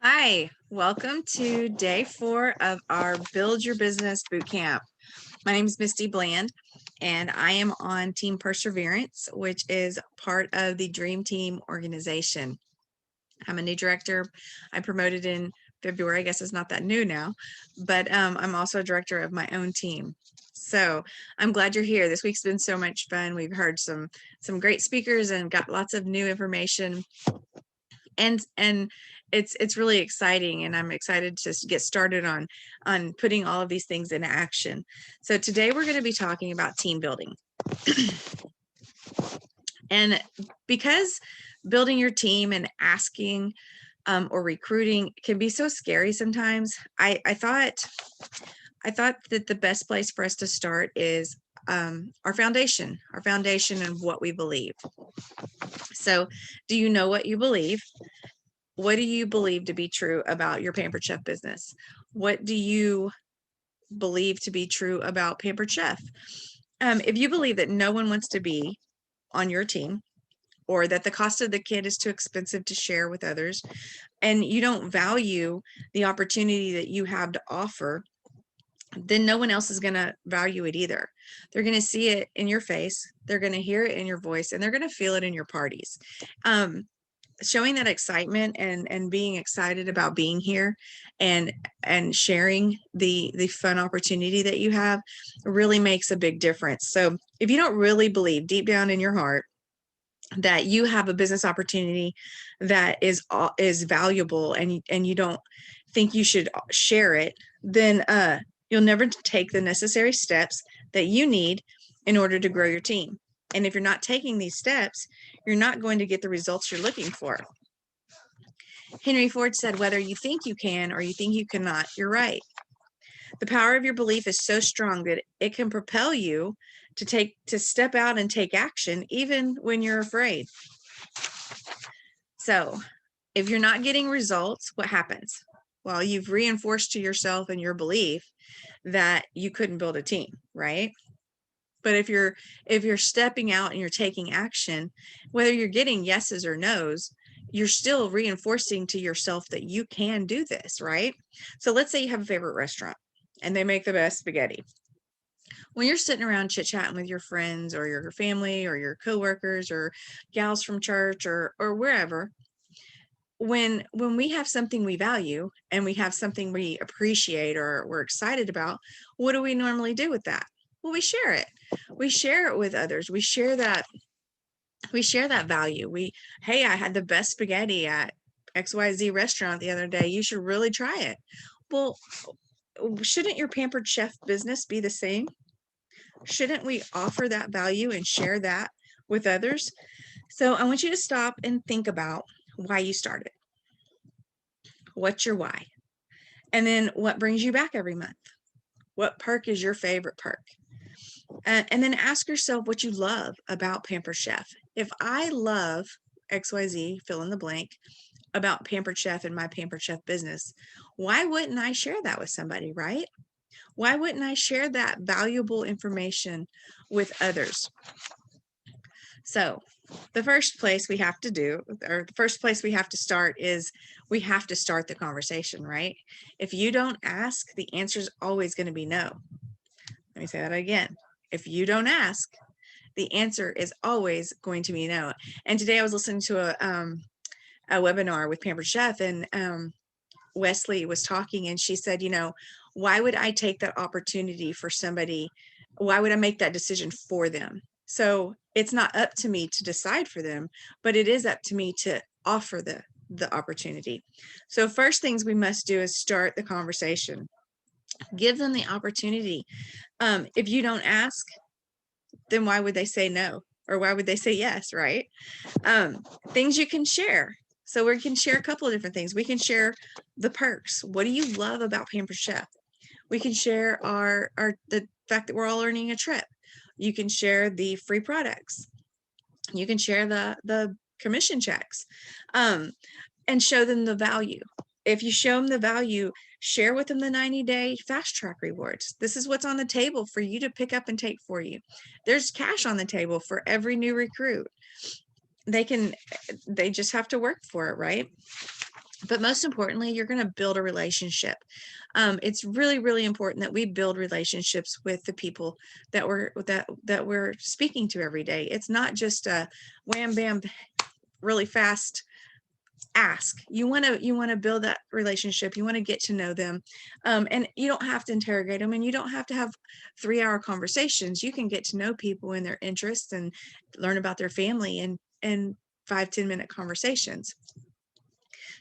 Hi, welcome to day 4 of our Build Your Business Bootcamp. My name is Misty Bland, and I am on Team Perseverance, which is part of the Dream Team organization. I'm a new director. I promoted in February. I guess it's not that new now, but I'm also a director of my own team. So I'm glad you're here. This week's been so much fun. We've heard some great speakers and got lots of new information, and it's really exciting, and I'm excited to get started on putting all of these things into action. So today we're going to be talking about team building. And because building your team and asking or recruiting can be so scary sometimes, I thought that the best place for us to start is our foundation and what we believe. So do you know what you believe? What do you believe to be true about your Pampered Chef business? What do you believe to be true about Pampered Chef? If you believe that no one wants to be on your team, or that the cost of the kit is too expensive to share with others, and you don't value the opportunity that you have to offer, then no one else is going to value it either. They're going to see it in your face, they're going to hear it in your voice, and they're going to feel it in your parties. Showing that excitement and being excited about being here and sharing the fun opportunity that you have really makes a big difference. So if you don't really believe deep down in your heart that you have a business opportunity that is valuable, and you don't think you should share it, then you'll never take the necessary steps that you need in order to grow your team. And if you're not taking these steps, you're not going to get the results you're looking for. Henry Ford said, whether you think you can or you think you cannot, you're right. The power of your belief is so strong that it can propel you to step out and take action, even when you're afraid. So if you're not getting results, what happens? Well, you've reinforced to yourself and your belief that you couldn't build a team, right? But if you're stepping out and you're taking action, whether you're getting yeses or nos, you're still reinforcing to yourself that you can do this, right? So let's say you have a favorite restaurant and they make the best spaghetti. When you're sitting around chit-chatting with your friends or your family or your coworkers or gals from church or wherever, when we have something we value and we have something we appreciate or we're excited about, what do we normally do with that? Well, we share it. We share it with others. We share that value. Hey, I had the best spaghetti at XYZ restaurant the other day. You should really try it. Well, shouldn't your Pampered Chef business be the same? Shouldn't we offer that value and share that with others? So I want you to stop and think about why you started. What's your why? And then what brings you back every month? What perk is your favorite perk? And then ask yourself what you love about Pampered Chef. If I love XYZ, fill in the blank, about Pampered Chef and my Pampered Chef business, why wouldn't I share that with somebody, right? Why wouldn't I share that valuable information with others? So the first place we have to start is we have to start the conversation, right? If you don't ask, the answer is always going to be no. Let me say that again. If you don't ask, the answer is always going to be no. And today I was listening to a webinar with Pampered Chef, and Wesley was talking, and she said, why would I take that opportunity for somebody? Why would I make that decision for them? So it's not up to me to decide for them, but it is up to me to offer the opportunity. So first things we must do is start the conversation. Give them the opportunity. If you don't ask, then why would they say no? Or why would they say yes, right? Things you can share. So we can share a couple of different things. We can share the perks. What do you love about Pampered Chef? We can share the fact that we're all earning a trip. You can share the free products. You can share the commission checks, and show them the value. If you show them the value, share with them the 90-day fast track rewards. This is what's on the table for you to pick up and take for you. There's cash on the table for every new recruit. They just have to work for it, right? But most importantly, you're going to build a relationship. It's really, really important that we build relationships with the people that we're speaking to every day. It's not just a wham bam, really fast ask. You want to build that relationship. You want to get to know them, and you don't have to interrogate them, and you don't have to have 3-hour conversations. You can get to know people and their interests and learn about their family and 5-10 minute conversations.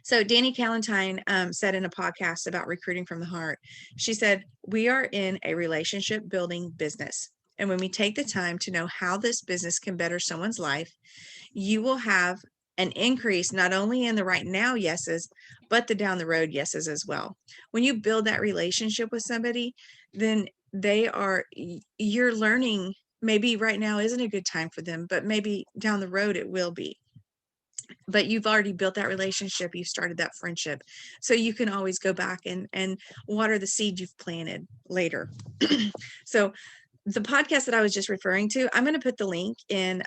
So Danny Calentine said in a podcast about recruiting from the heart, she said, "We are in a relationship building business. And when we take the time to know how this business can better someone's life, you will have an increase not only in the right now yeses, but the down the road yeses as well." When you build that relationship with somebody, then you're learning, maybe right now isn't a good time for them, but maybe down the road it will be. But you've already built that relationship, you've started that friendship, so you can always go back and water the seed you've planted later. So the podcast that I was just referring to, I'm going to put the link in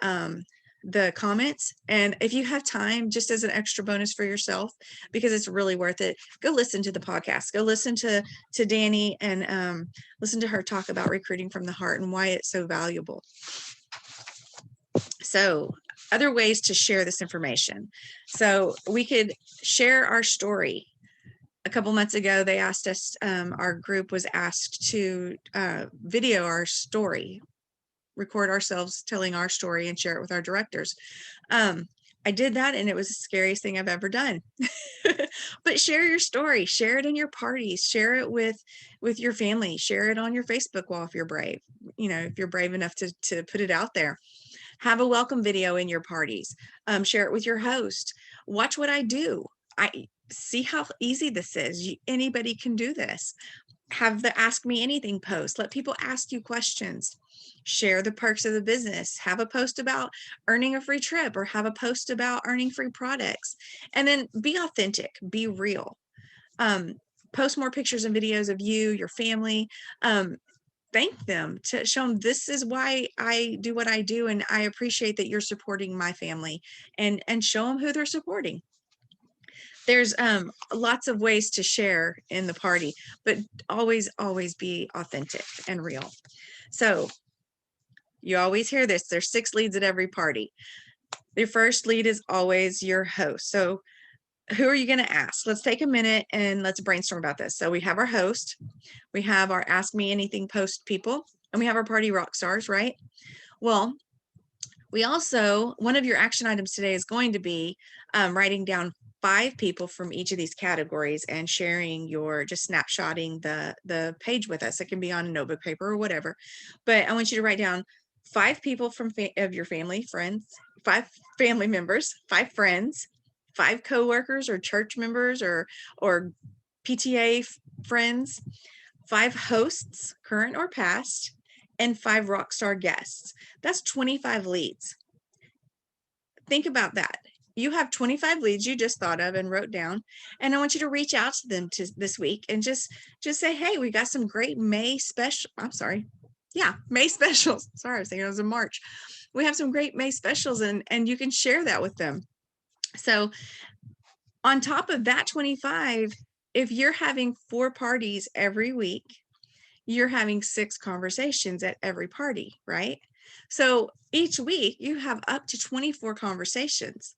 the comments, and if you have time, just as an extra bonus for yourself, because it's really worth it, go listen to the podcast, go listen to Danny, and listen to her talk about recruiting from the heart and why it's so valuable. So other ways to share this information. So we could share our story. A couple months ago, they asked us, our group was asked to video our story, record ourselves telling our story and share it with our directors. I did that, and it was the scariest thing I've ever done. But share your story, share it in your parties, share it with your family, share it on your Facebook wall if you're brave, if you're brave enough to put it out there. Have a welcome video in your parties. Share it with your host. Watch what I do. I see how easy this is. Anybody can do this. Have the Ask Me Anything post. Let people ask you questions. Share the perks of the business. Have a post about earning a free trip, or have a post about earning free products. And then be authentic, be real. Post more pictures and videos of you, your family. Thank them, to show them this is why I do what I do, and I appreciate that you're supporting my family, and show them who they're supporting. There's lots of ways to share in the party, but always be authentic and real. So you always hear this, there's 6 leads at every party. Your first lead is always your host. So who are you going to ask? Let's take a minute and let's brainstorm about this. So we have our host, we have our Ask Me Anything post people, and we have our party rock stars, right? Well, we also, one of your action items today is going to be writing down 5 people from each of these categories and sharing just snapshotting the page with us. It can be on a notebook paper or whatever, but I want you to write down 5 people of your family, friends, 5 family members, 5 friends, 5 coworkers or church members or PTA friends, 5 hosts, current or past, and 5 rock star guests. That's 25 leads. Think about that. You have 25 leads you just thought of and wrote down, and I want you to reach out to them this week and just say, hey, we got some great May specials. Sorry, I was thinking it was in March. We have some great May specials, and you can share that with them. So on top of that 25, if you're having 4 parties every week, you're having 6 conversations at every party, right? So each week you have up to 24 conversations.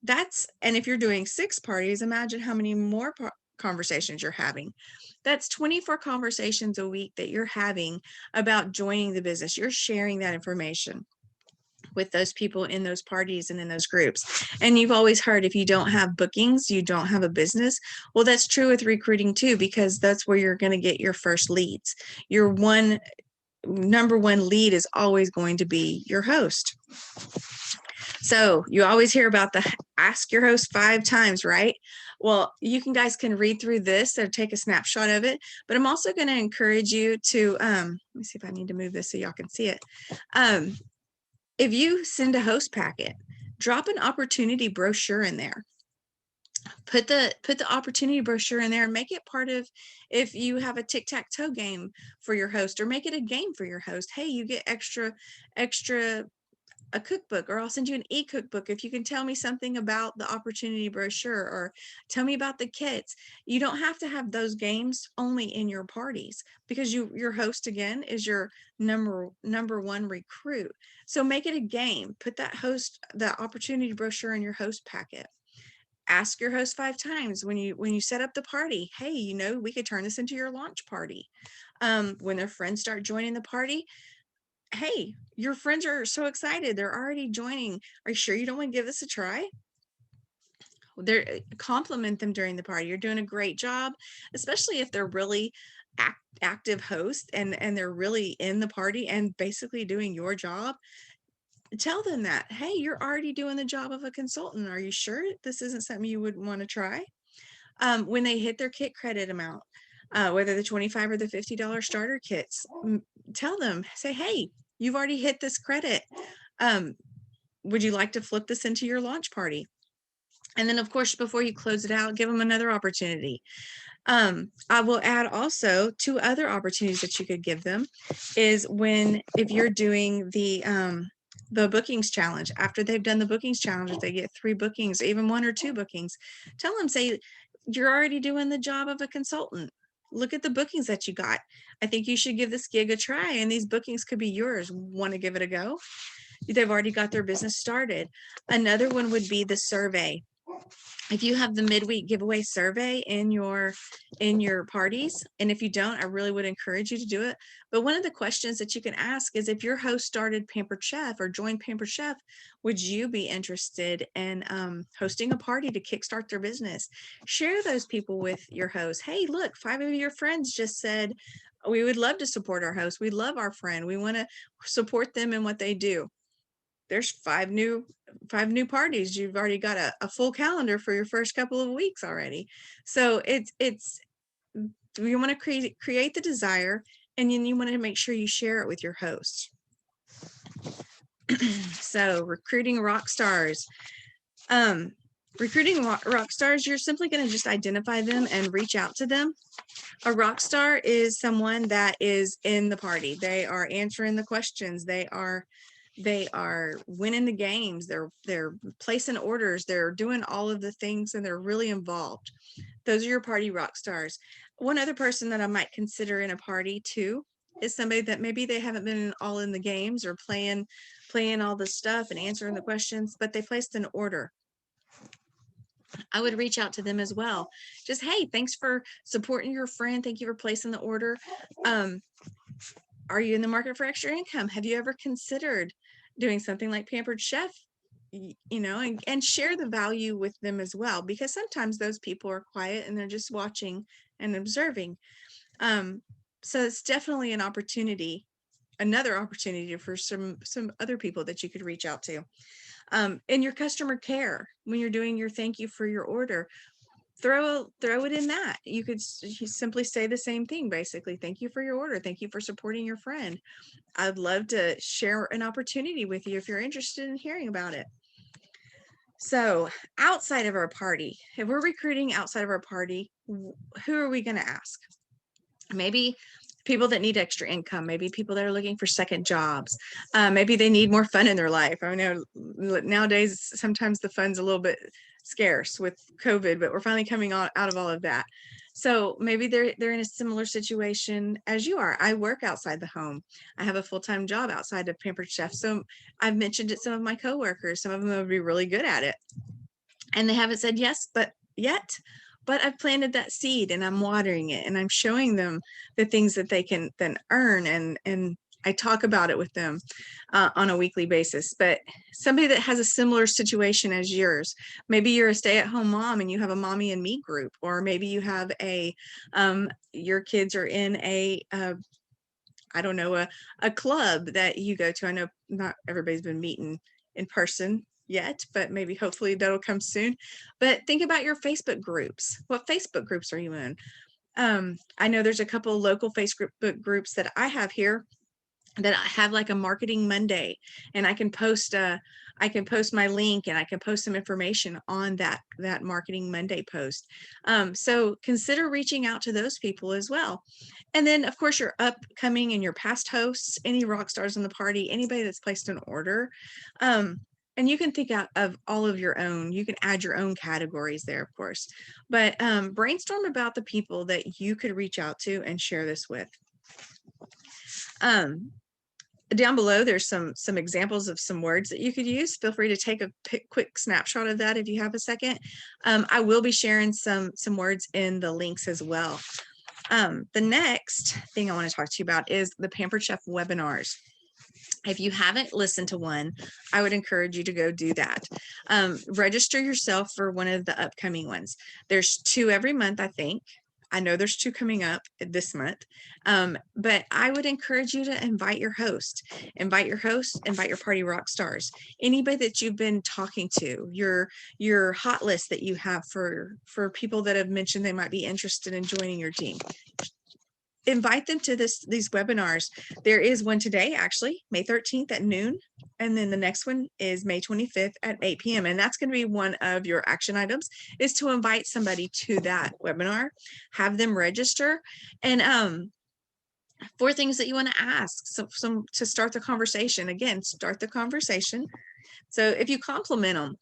And if you're doing 6 parties, imagine how many more conversations you're having. That's 24 conversations a week that you're having about joining the business. You're sharing that information with those people in those parties and in those groups. And you've always heard, if you don't have bookings, you don't have a business. Well, that's true with recruiting too, because that's where you're going to get your first leads. Your number one lead is always going to be your host. So you always hear about the ask your host 5 times, right? Well, guys can read through this or take a snapshot of it, but I'm also going to encourage you to, let me see if I need to move this so y'all can see it. If you send a host packet, drop an opportunity brochure in there. Put the opportunity brochure in there and make it part of, if you have a tic-tac-toe game for your host, or make it a game for your host. Hey, you get extra a cookbook, or I'll send you an e-cookbook if you can tell me something about the opportunity brochure, or tell me about the kits. You don't have to have those games only in your parties, because your host again is your number one recruit. So make it a game. Put the opportunity brochure in your host packet. Ask your host 5 times when you set up the party, hey, we could turn this into your launch party. When their friends start joining the party, hey, your friends are so excited, they're already joining. Are you sure you don't want to give this a try? Compliment them during the party. You're doing a great job, especially if they're really active hosts and they're really in the party and basically doing your job. Tell them that, hey, you're already doing the job of a consultant. Are you sure this isn't something you would want to try? When they hit their kit credit amount, whether the $25 or the $50 starter kits, tell them, say, hey, you've already hit this credit. Would you like to flip this into your launch party? And then, of course, before you close it out, give them another opportunity. I will add also 2 other opportunities that you could give them is if you're doing the bookings challenge. After they've done the bookings challenge, if they get 3 bookings, even 1 or 2 bookings, tell them, say, you're already doing the job of a consultant. Look at the bookings that you got. I think you should give this gig a try, and these bookings could be yours. Want to give it a go? They've already got their business started. Another one would be the survey. If you have the midweek giveaway survey in your parties, and if you don't, I really would encourage you to do it. But one of the questions that you can ask is, if your host started Pampered Chef or joined Pampered Chef, would you be interested in hosting a party to kickstart their business? Share those people with your host. Hey, look, 5 of your friends just said, we would love to support our host. We love our friend. We want to support them in what they do. There's 5 new parties. You've already got a full calendar for your first couple of weeks already. So it's you want to create the desire, and then you want to make sure you share it with your host. So recruiting rock stars. Recruiting rock stars, you're simply going to just identify them and reach out to them. A rock star is someone that is in the party. They are answering the questions. They are winning the games. They're placing orders. They're doing all of the things, and they're really involved. Those are your party rock stars. One other person that I might consider in a party too is somebody that maybe they haven't been all in the games or playing all the stuff and answering the questions, but they placed an order. I would reach out to them as well. Just, hey, thanks for supporting your friend. Thank you for placing the order. Are you in the market for extra income? Have you ever considered doing something like Pampered Chef? And share the value with them as well, because sometimes those people are quiet and they're just watching and observing. So it's definitely another opportunity for some other people that you could reach out to. In your customer care, when you're doing your thank you for your order, throw it in that. You could simply say the same thing, basically. Thank you for your order. Thank you for supporting your friend. I'd love to share an opportunity with you if you're interested in hearing about it. So outside of our party, if we're recruiting outside of our party, who are we going to ask? Maybe people that need extra income, maybe people that are looking for second jobs. Maybe they need more fun in their life. I know nowadays, sometimes the fun's a little bit scarce with COVID, but we're finally coming out of all of that. So maybe they're in a similar situation as you are. I work outside the home. I have a full-time job outside of Pampered Chef. So I've mentioned it to some of my coworkers. Some of them would be really good at it, and they haven't said yes, but I've planted that seed, and I'm watering it, and I'm showing them the things that they can then earn, and I talk about it with them on a weekly basis. But somebody that has a similar situation as yours, maybe you're a stay-at-home mom and you have a mommy and me group, or maybe you have your kids are in a club that you go to. I know not everybody's been meeting in person yet, but maybe hopefully that'll come soon. But think about your Facebook groups. What Facebook groups are you in? I know there's a couple of local Facebook groups that I have here that I have like a marketing Monday, and I can post I can post my link and I can post some information on that Marketing Monday post. So consider reaching out to those people as well. And then of course your upcoming and your past hosts, any rock stars in the party, anybody that's placed an order. And you can think out of all of your own, you can add your own categories there, of course, but brainstorm about the people that you could reach out to and share this with. Down below, there's some examples of some words that you could use. Feel free to take a quick snapshot of that if you have a second. I will be sharing some words in the links as well. The next thing I want to talk to you about is the Pampered Chef webinars. If you haven't listened to one, I would encourage you to go do that. Register yourself for one of the upcoming ones. There's 2 every month, I think. I know there's 2 coming up this month, but I would encourage you to invite your host, invite your party rock stars, anybody that you've been talking to, your hot list that you have for people that have mentioned they might be interested in joining your team. Invite them to these webinars. There is one today, actually, May 13th at noon. And then the next one is May 25th at 8 p.m. And that's going to be one of your action items, is to invite somebody to that webinar, have them register, and 4 things that you want to ask. So some to start the conversation. Again, start the conversation. So if you compliment them,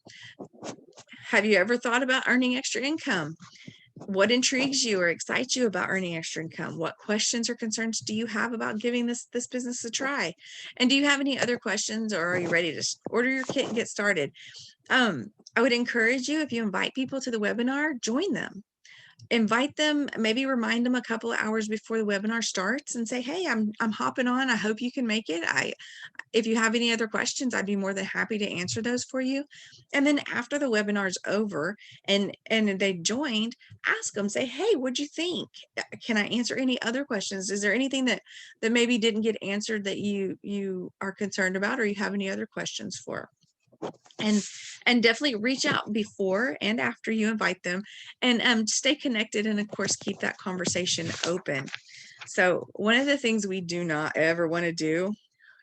have you ever thought about earning extra income? What intrigues you or excites you about earning extra income? What questions or concerns do you have about giving this business a try? And do you have any other questions, or are you ready to order your kit and get started? I would encourage you, if you invite people to the webinar, join them. Invite them, maybe remind them a couple of hours before the webinar starts and say, hey, I'm hopping on. I hope you can make it. If you have any other questions, I'd be more than happy to answer those for you. And then after the webinar's over and they joined, ask them, say, hey, what'd you think? Can I answer any other questions? Is there anything that maybe didn't get answered that you are concerned about, or you have any other questions for? And definitely reach out before and after you invite them, and stay connected, and of course keep that conversation open. So one of the things we do not ever want to do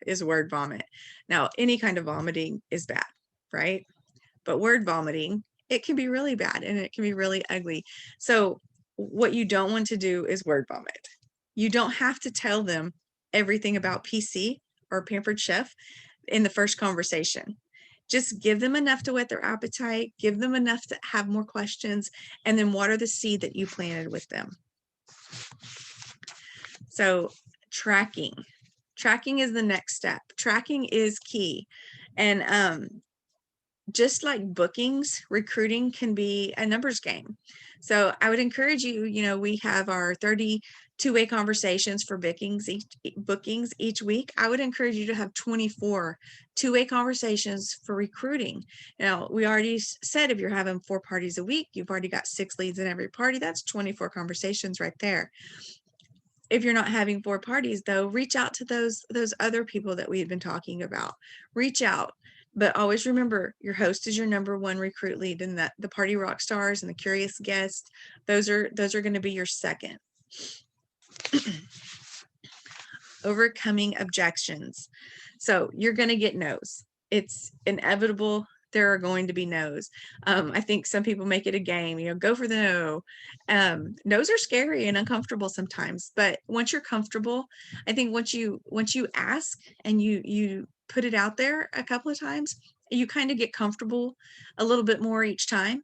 is word vomit. Now, any kind of vomiting is bad, right? But word vomiting, it can be really bad and it can be really ugly. So what you don't want to do is word vomit. You don't have to tell them everything about PC or Pampered Chef in the first conversation. Just give them enough to whet their appetite, give them enough to have more questions, and then water the seed that you planted with them. So tracking is the next step. Tracking is key. And just like bookings, recruiting can be a numbers game. So I would encourage you, we have our 30 two-way conversations for bookings each week. I would encourage you to have 24 two-way conversations for recruiting. Now, we already said if you're having 4 parties a week, you've already got 6 leads in every party. That's 24 conversations right there. If you're not having 4 parties, though, reach out to those other people that we had been talking about. Reach out. But always remember, your host is your number 1 recruit lead, and that the party rock stars and the curious guests, those are going to be your second. Overcoming objections. So you're going to get no's. It's inevitable. There are going to be no's. I think some people make it a game, go for the no. No's are scary and uncomfortable sometimes, but once you're comfortable, I think once you ask and you put it out there a couple of times, you kind of get comfortable a little bit more each time,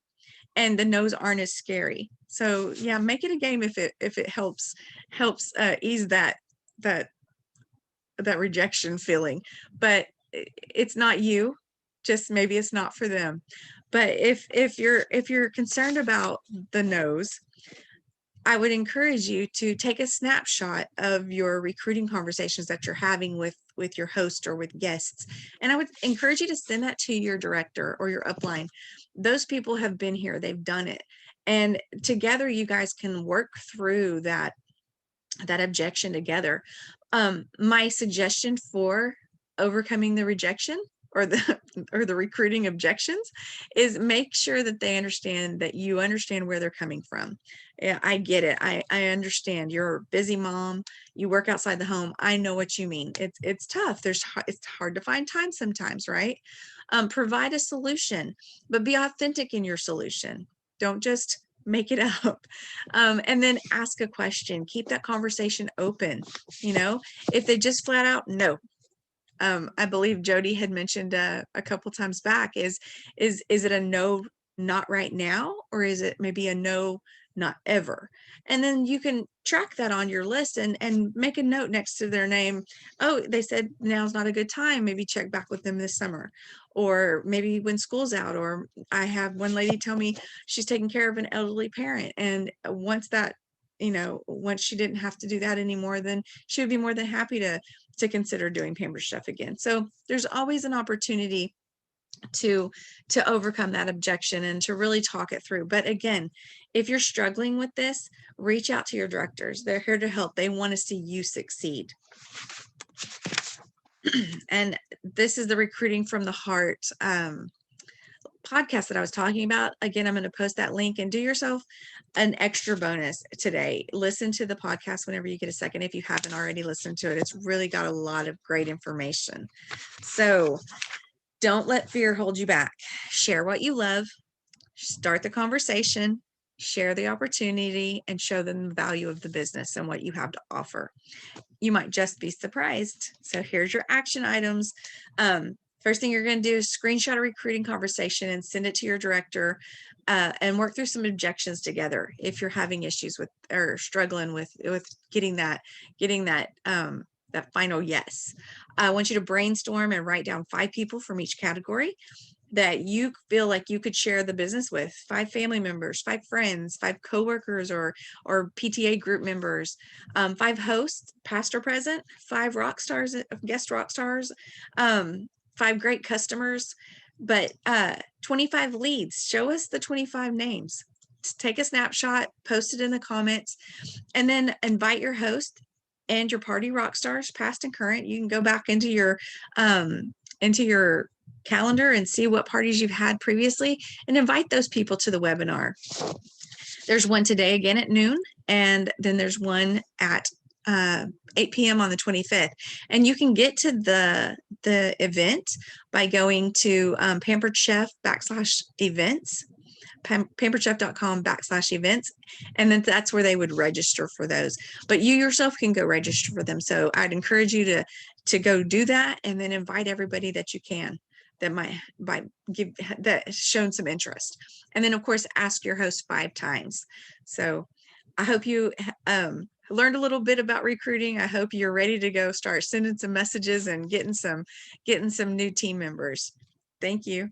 and the no's aren't as scary. So yeah, make it a game if it helps ease that rejection feeling. But it's not you, just maybe it's not for them. But if you're concerned about the no's, I would encourage you to take a snapshot of your recruiting conversations that you're having with your host or with guests. And I would encourage you to send that to your director or your upline. Those people have been here, they've done it. And together you guys can work through that objection together. My suggestion for overcoming the rejection or the recruiting objections is make sure that they understand that you understand where they're coming from. Yeah, I get it. I understand. You're a busy mom. You work outside the home. I know what you mean. It's tough. It's hard to find time sometimes, right? Provide a solution, but be authentic in your solution. Don't just make it up. And then ask a question. Keep that conversation open. If they just flat out no. I believe Jody had mentioned a couple times back is it a no, not right now, or is it maybe a no, not ever? And then you can track that on your list and make a note next to their name. Oh, they said now's not a good time. Maybe check back with them this summer, or maybe when school's out. Or I have one lady tell me she's taking care of an elderly parent, and once she didn't have to do that anymore, then she would be more than happy to consider doing Pampered Chef again. So there's always an opportunity to overcome that objection and to really talk it through. But again, if you're struggling with this, reach out to your directors. They're here to help. They want to see you succeed. And this is the Recruiting from the Heart podcast that I was talking about. Again, I'm going to post that link, and do yourself an extra bonus today. Listen to the podcast whenever you get a second. If you haven't already listened to it, it's really got a lot of great information. So don't let fear hold you back. Share what you love, start the conversation, share the opportunity, and show them the value of the business and what you have to offer. You might just be surprised. So here's your action items. First thing you're going to do is screenshot a recruiting conversation and send it to your director, and work through some objections together if you're having issues with or struggling with getting that final yes. I want you to brainstorm and write down 5 people from each category that you feel like you could share the business with. 5 family members, 5 friends, 5 coworkers or PTA group members, 5 hosts, past or present, 5 rock stars, guest rock stars, 5 great customers, but 25 leads. Show us the 25 names. Take a snapshot, post it in the comments, and then invite your host and your party rock stars, past and current. You can go back into your calendar and see what parties you've had previously and invite those people to the webinar. There's one today again at noon, and then there's one at 8 p.m. on the 25th. And you can get to the event by going to Pampered Chef /events, pamperedchef.com/events, and then that's where they would register for those. But you yourself can go register for them. So I'd encourage you to go do that, and then invite everybody that you can that might give that shown some interest. And then of course ask your host 5 times. So I hope you learned a little bit about recruiting. I hope you're ready to go start sending some messages and getting some new team members. Thank you.